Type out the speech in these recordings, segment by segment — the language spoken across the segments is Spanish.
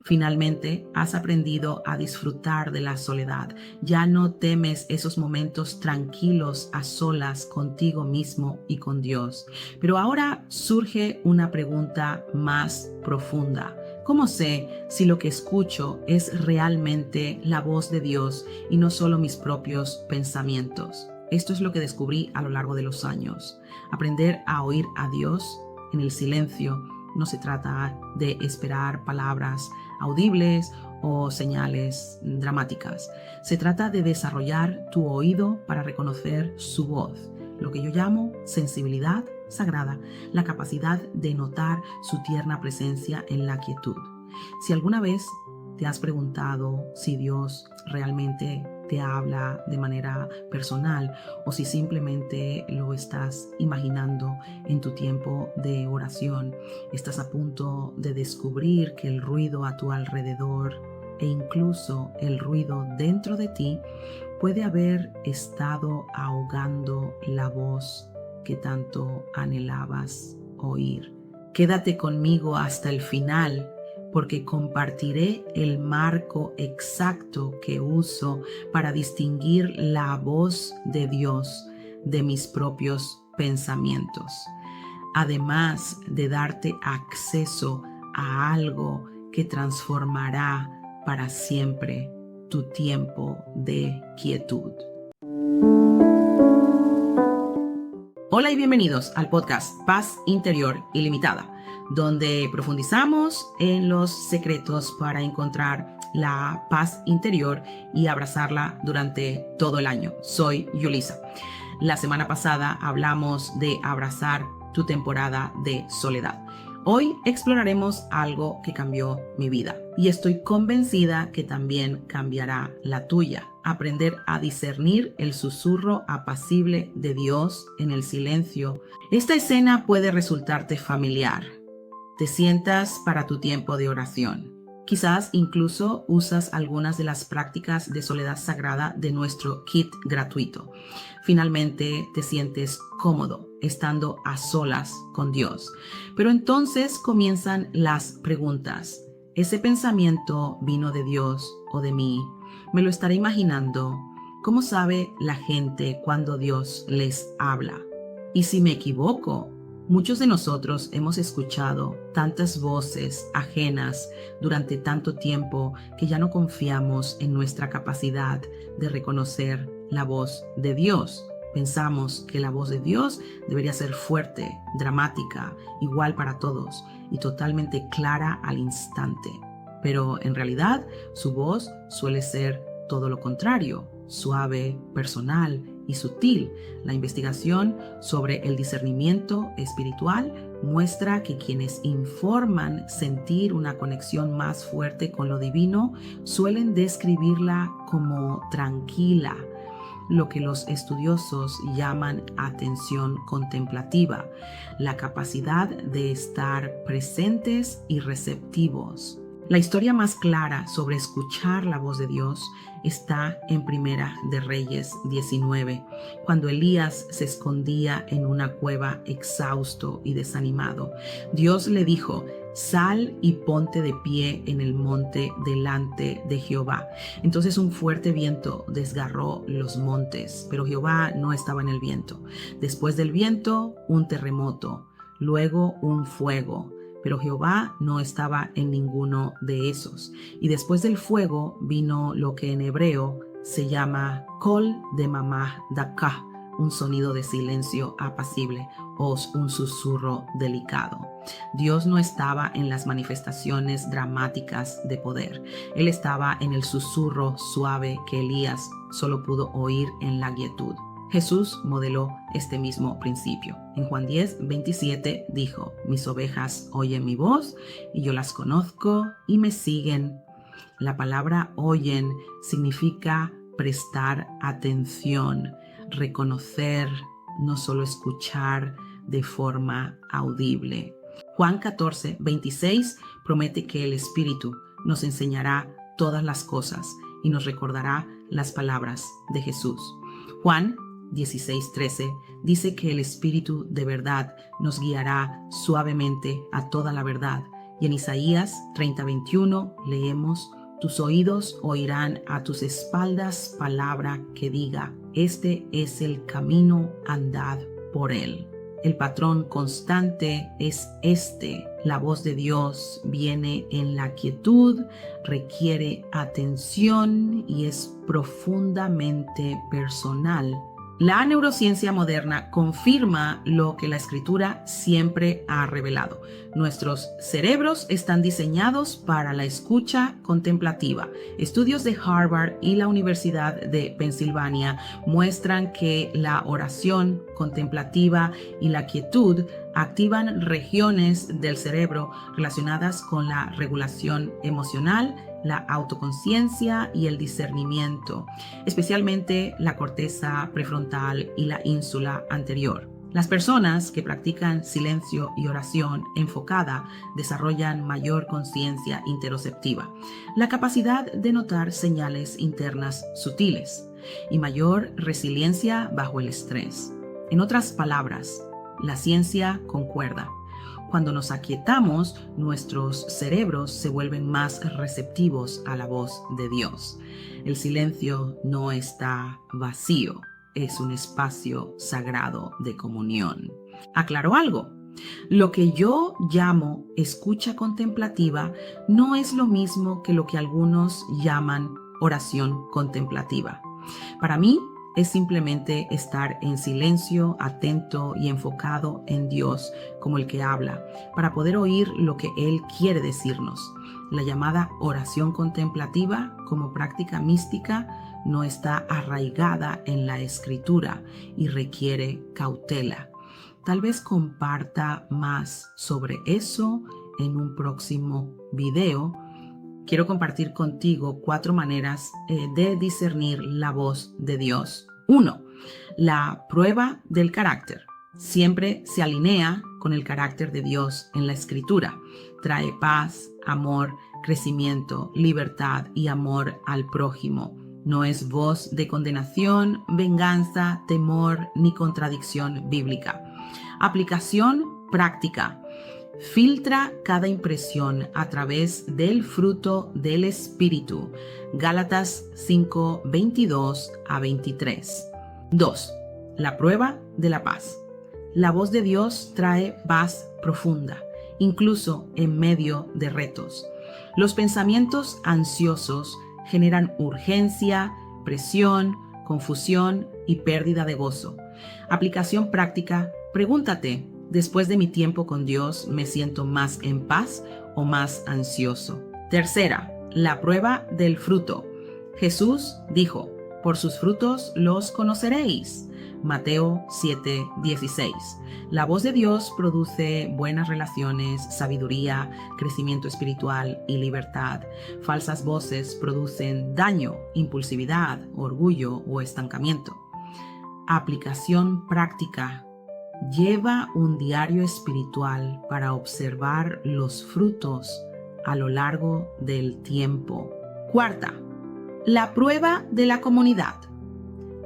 Finalmente, has aprendido a disfrutar de la soledad. Ya no temes esos momentos tranquilos a solas contigo mismo y con Dios. Pero ahora surge una pregunta más profunda. ¿Cómo sé si lo que escucho es realmente la voz de Dios y no solo mis propios pensamientos? Esto es lo que descubrí a lo largo de los años. Aprender a oír a Dios en el silencio no se trata de esperar palabras audibles o señales dramáticas. Se trata de desarrollar tu oído para reconocer su voz, lo que yo llamo sensibilidad sagrada, la capacidad de notar su tierna presencia en la quietud. Si alguna vez te has preguntado si Dios realmente te habla de manera personal o si simplemente lo estás imaginando en tu tiempo de oración, estás a punto de descubrir que el ruido a tu alrededor e incluso el ruido dentro de ti puede haber estado ahogando la voz que tanto anhelabas oír. Quédate conmigo hasta el final, porque compartiré el marco exacto que uso para distinguir la voz de Dios de mis propios pensamientos, además de darte acceso a algo que transformará para siempre tu tiempo de quietud. Hola y bienvenidos al podcast Paz Interior Ilimitada, donde profundizamos en los secretos para encontrar la paz interior y abrazarla durante todo el año. Soy Yulisa. La semana pasada hablamos de abrazar tu temporada de soledad. Hoy exploraremos algo que cambió mi vida y estoy convencida que también cambiará la tuya. Aprender a discernir el susurro apacible de Dios en el silencio. Esta escena puede resultarte familiar. Te sientas para tu tiempo de oración. Quizás incluso usas algunas de las prácticas de soledad sagrada de nuestro kit gratuito. Finalmente te sientes cómodo estando a solas con Dios. Pero entonces comienzan las preguntas. ¿Ese pensamiento vino de Dios o de mí? ¿Me lo estaré imaginando? ¿Cómo sabe la gente cuando Dios les habla? Y si me equivoco, muchos de nosotros hemos escuchado tantas voces ajenas durante tanto tiempo que ya no confiamos en nuestra capacidad de reconocer la voz de Dios. Pensamos que la voz de Dios debería ser fuerte, dramática, igual para todos y totalmente clara al instante. Pero en realidad su voz suele ser todo lo contrario, suave, personal y sutil. La investigación sobre el discernimiento espiritual muestra que quienes informan sentir una conexión más fuerte con lo divino suelen describirla como tranquila, lo que los estudiosos llaman atención contemplativa, la capacidad de estar presentes y receptivos. La historia más clara sobre escuchar la voz de Dios está en Primera de Reyes 19, cuando Elías se escondía en una cueva exhausto y desanimado. Dios le dijo: sal y ponte de pie en el monte delante de Jehová. Entonces un fuerte viento desgarró los montes, pero Jehová no estaba en el viento. Después del viento, un terremoto, luego un fuego. Pero Jehová no estaba en ninguno de esos. Y después del fuego vino lo que en hebreo se llama Kol de Mamá Daka, un sonido de silencio apacible o un susurro delicado. Dios no estaba en las manifestaciones dramáticas de poder. Él estaba en el susurro suave que Elías solo pudo oír en la quietud. Jesús modeló este mismo principio. En Juan 10:27 dijo: mis ovejas oyen mi voz y yo las conozco y me siguen. La palabra oyen significa prestar atención, reconocer, no solo escuchar de forma audible. Juan 14:26 promete que el Espíritu nos enseñará todas las cosas y nos recordará las palabras de Jesús. Juan 16:13 dice que el Espíritu de verdad nos guiará suavemente a toda la verdad, Y en Isaías 30:21 leemos: tus oídos oirán a tus espaldas palabra que diga, este es el camino, andad por él. El patrón constante es este: la voz de Dios viene en la quietud, requiere atención y es profundamente personal. La neurociencia moderna confirma lo que la Escritura siempre ha revelado. Nuestros cerebros están diseñados para la escucha contemplativa. Estudios de Harvard y la Universidad de Pensilvania muestran que la oración contemplativa y la quietud activan regiones del cerebro relacionadas con la regulación emocional, la autoconciencia y el discernimiento, especialmente la corteza prefrontal y la ínsula anterior. Las personas que practican silencio y oración enfocada desarrollan mayor conciencia interoceptiva, la capacidad de notar señales internas sutiles y mayor resiliencia bajo el estrés. En otras palabras, la ciencia concuerda. Cuando nos aquietamos, nuestros cerebros se vuelven más receptivos a la voz de Dios. El silencio no está vacío, es un espacio sagrado de comunión. ¿Aclaro algo? Lo que yo llamo escucha contemplativa no es lo mismo que lo que algunos llaman oración contemplativa. Para mí, es simplemente estar en silencio, atento y enfocado en Dios como el que habla, para poder oír lo que Él quiere decirnos. La llamada oración contemplativa como práctica mística no está arraigada en la Escritura y requiere cautela. Tal vez comparta más sobre eso en un próximo video. Quiero compartir contigo 4 maneras de discernir la voz de Dios. 1. La prueba del carácter. Siempre se alinea con el carácter de Dios en la Escritura. Trae paz, amor, crecimiento, libertad y amor al prójimo. No es voz de condenación, venganza, temor ni contradicción bíblica. Aplicación práctica. Filtra cada impresión a través del fruto del Espíritu. Gálatas 5, 22 a 23. 2. La prueba de la paz. La voz de Dios trae paz profunda, incluso en medio de retos. Los pensamientos ansiosos generan urgencia, presión, confusión y pérdida de gozo. Aplicación práctica. Pregúntate: después de mi tiempo con Dios, ¿me siento más en paz o más ansioso? 3. La prueba del fruto. Jesús dijo: por sus frutos los conoceréis. Mateo 7:16. La voz de Dios produce buenas relaciones, sabiduría, crecimiento espiritual y libertad. Falsas voces producen daño, impulsividad, orgullo o estancamiento. Aplicación práctica. Lleva un diario espiritual para observar los frutos a lo largo del tiempo. 4. La prueba de la comunidad.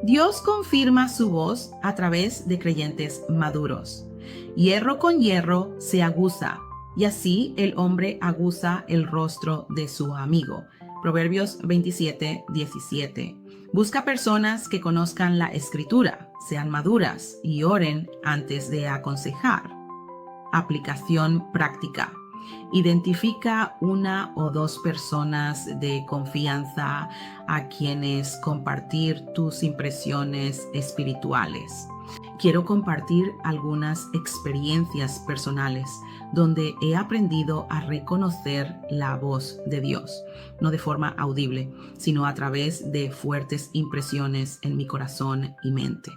Dios confirma su voz a través de creyentes maduros. Hierro con hierro se aguza, y así el hombre aguza el rostro de su amigo. Proverbios 27:17. Busca personas que conozcan la Escritura, sean maduras y oren antes de aconsejar. Aplicación práctica. Identifica 1 o 2 personas de confianza a quienes compartir tus impresiones espirituales. Quiero compartir algunas experiencias personales donde he aprendido a reconocer la voz de Dios, no de forma audible, sino a través de fuertes impresiones en mi corazón y mente.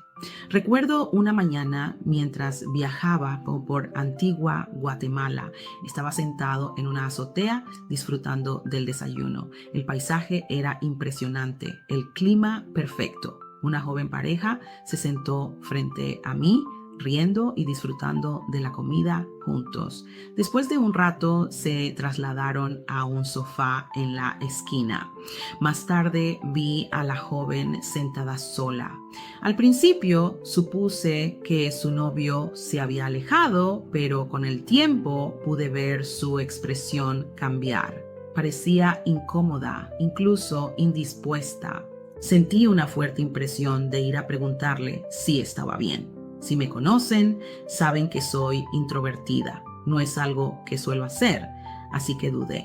Recuerdo una mañana mientras viajaba por Antigua, Guatemala. Estaba sentado en una azotea disfrutando del desayuno. El paisaje era impresionante, el clima perfecto. Una joven pareja se sentó frente a mí, riendo y disfrutando de la comida juntos. Después de un rato se trasladaron a un sofá en la esquina. Más tarde vi a la joven sentada sola. Al principio supuse que su novio se había alejado, pero con el tiempo pude ver su expresión cambiar. Parecía incómoda, incluso indispuesta. Sentí una fuerte impresión de ir a preguntarle si estaba bien. Si me conocen, saben que soy introvertida. No es algo que suelo hacer, así que dudé.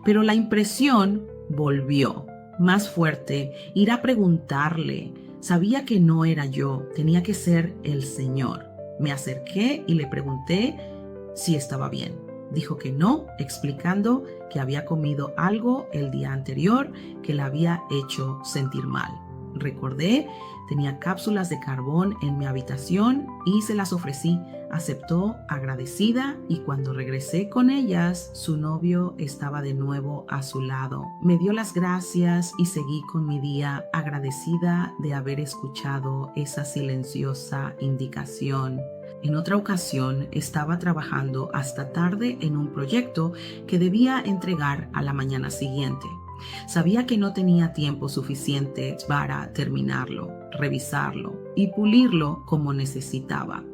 Pero la impresión volvió, más fuerte, ir a preguntarle. Sabía que no era yo, tenía que ser el Señor. Me acerqué y le pregunté si estaba bien. Dijo que no, explicando que había comido algo el día anterior que la había hecho sentir mal. Recordé, tenía cápsulas de carbón en mi habitación y se las ofrecí. Aceptó agradecida y cuando regresé con ellas, su novio estaba de nuevo a su lado. Me dio las gracias y seguí con mi día agradecida de haber escuchado esa silenciosa indicación. En otra ocasión estaba trabajando hasta tarde en un proyecto que debía entregar a la mañana siguiente. Sabía que no tenía tiempo suficiente para terminarlo, revisarlo y pulirlo como necesitaba.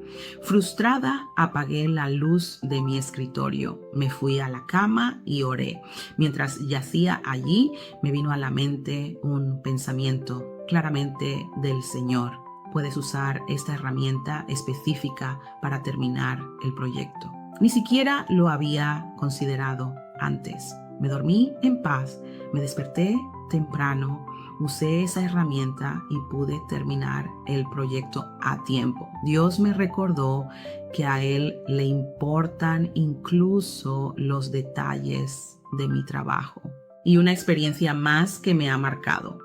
Frustrada, apagué la luz de mi escritorio. Me fui a la cama y oré. Mientras yacía allí, me vino a la mente un pensamiento, claramente del Señor. Puedes usar esta herramienta específica para terminar el proyecto. Ni siquiera lo había considerado antes. Me dormí en paz, me desperté temprano, usé esa herramienta y pude terminar el proyecto a tiempo. Dios me recordó que a Él le importan incluso los detalles de mi trabajo. Y una experiencia más que me ha marcado.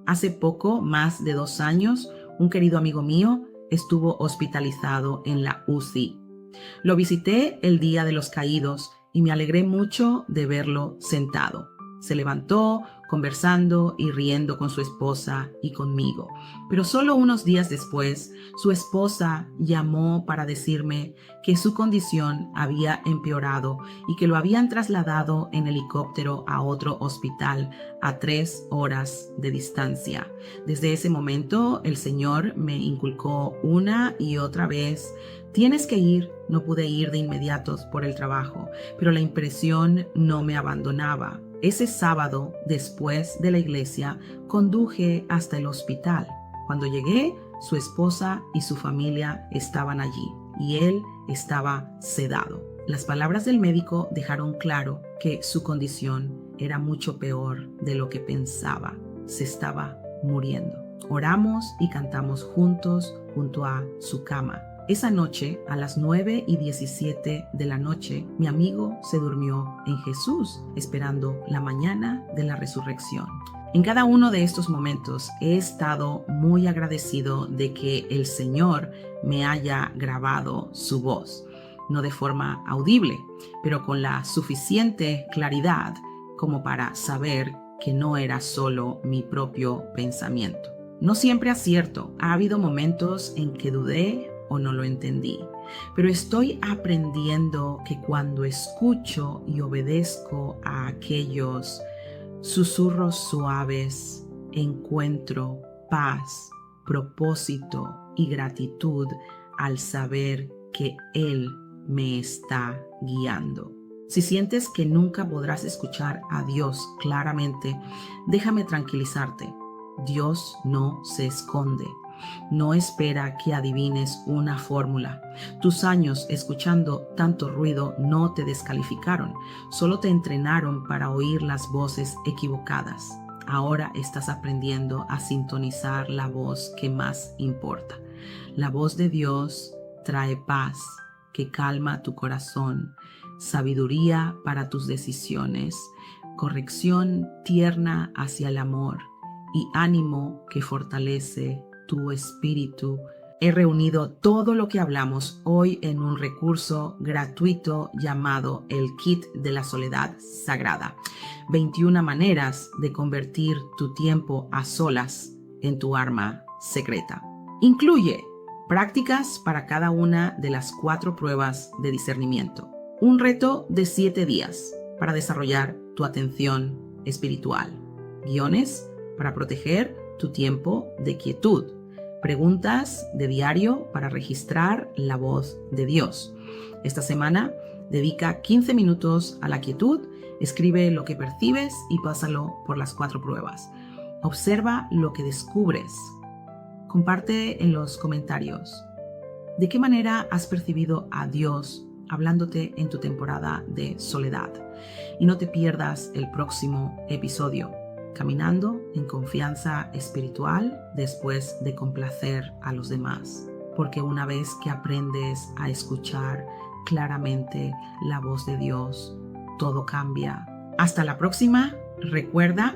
Hace poco, más de 2 años, un querido amigo mío estuvo hospitalizado en la UCI. Lo visité el Día de los Caídos y me alegré mucho de verlo sentado. Se levantó, conversando y riendo con su esposa y conmigo. Pero solo unos días después, su esposa llamó para decirme que su condición había empeorado y que lo habían trasladado en helicóptero a otro hospital a 3 horas de distancia. Desde ese momento, el Señor me inculcó una y otra vez: tienes que ir. No pude ir de inmediato por el trabajo, pero la impresión no me abandonaba. Ese sábado, después de la iglesia, conduje hasta el hospital. Cuando llegué, su esposa y su familia estaban allí y él estaba sedado. Las palabras del médico dejaron claro que su condición era mucho peor de lo que pensaba. Se estaba muriendo. Oramos y cantamos juntos junto a su cama. Esa noche, a las 9:17 de la noche, mi amigo se durmió en Jesús, esperando la mañana de la resurrección. En cada uno de estos momentos he estado muy agradecido de que el Señor me haya grabado su voz, no de forma audible, pero con la suficiente claridad como para saber que no era solo mi propio pensamiento. No siempre acierto. Ha habido momentos en que dudé o no lo entendí, pero estoy aprendiendo que cuando escucho y obedezco a aquellos susurros suaves, encuentro paz, propósito y gratitud al saber que Él me está guiando. Si sientes que nunca podrás escuchar a Dios claramente, déjame tranquilizarte. Dios no se esconde. No espera que adivines una fórmula. Tus años escuchando tanto ruido no te descalificaron, solo te entrenaron para oír las voces equivocadas. Ahora estás aprendiendo a sintonizar la voz que más importa. La voz de Dios trae paz, que calma tu corazón, sabiduría para tus decisiones, corrección tierna hacia el amor y ánimo que fortalece tu espíritu. He reunido todo lo que hablamos hoy en un recurso gratuito llamado el Kit de la Soledad Sagrada. 21 maneras de convertir tu tiempo a solas en tu arma secreta. Incluye Prácticas para cada una de las 4 pruebas de discernimiento. Un reto de 7 días para desarrollar tu atención espiritual. Guiones para proteger tu tiempo de quietud. Preguntas de diario para registrar la voz de Dios. Esta semana dedica 15 minutos a la quietud, escribe lo que percibes y pásalo por las 4 pruebas. Observa lo que descubres. Comparte en los comentarios de qué manera has percibido a Dios hablándote en tu temporada de soledad. Y no te pierdas el próximo episodio, Caminando en confianza espiritual después de complacer a los demás. Porque una vez que aprendes a escuchar claramente la voz de Dios, todo cambia. Hasta la próxima. Recuerda,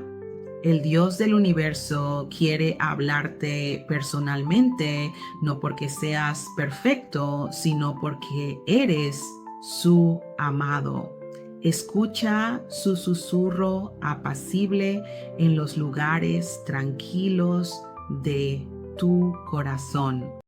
el Dios del universo quiere hablarte personalmente, no porque seas perfecto, sino porque eres su amado. Escucha su susurro apacible en los lugares tranquilos de tu corazón.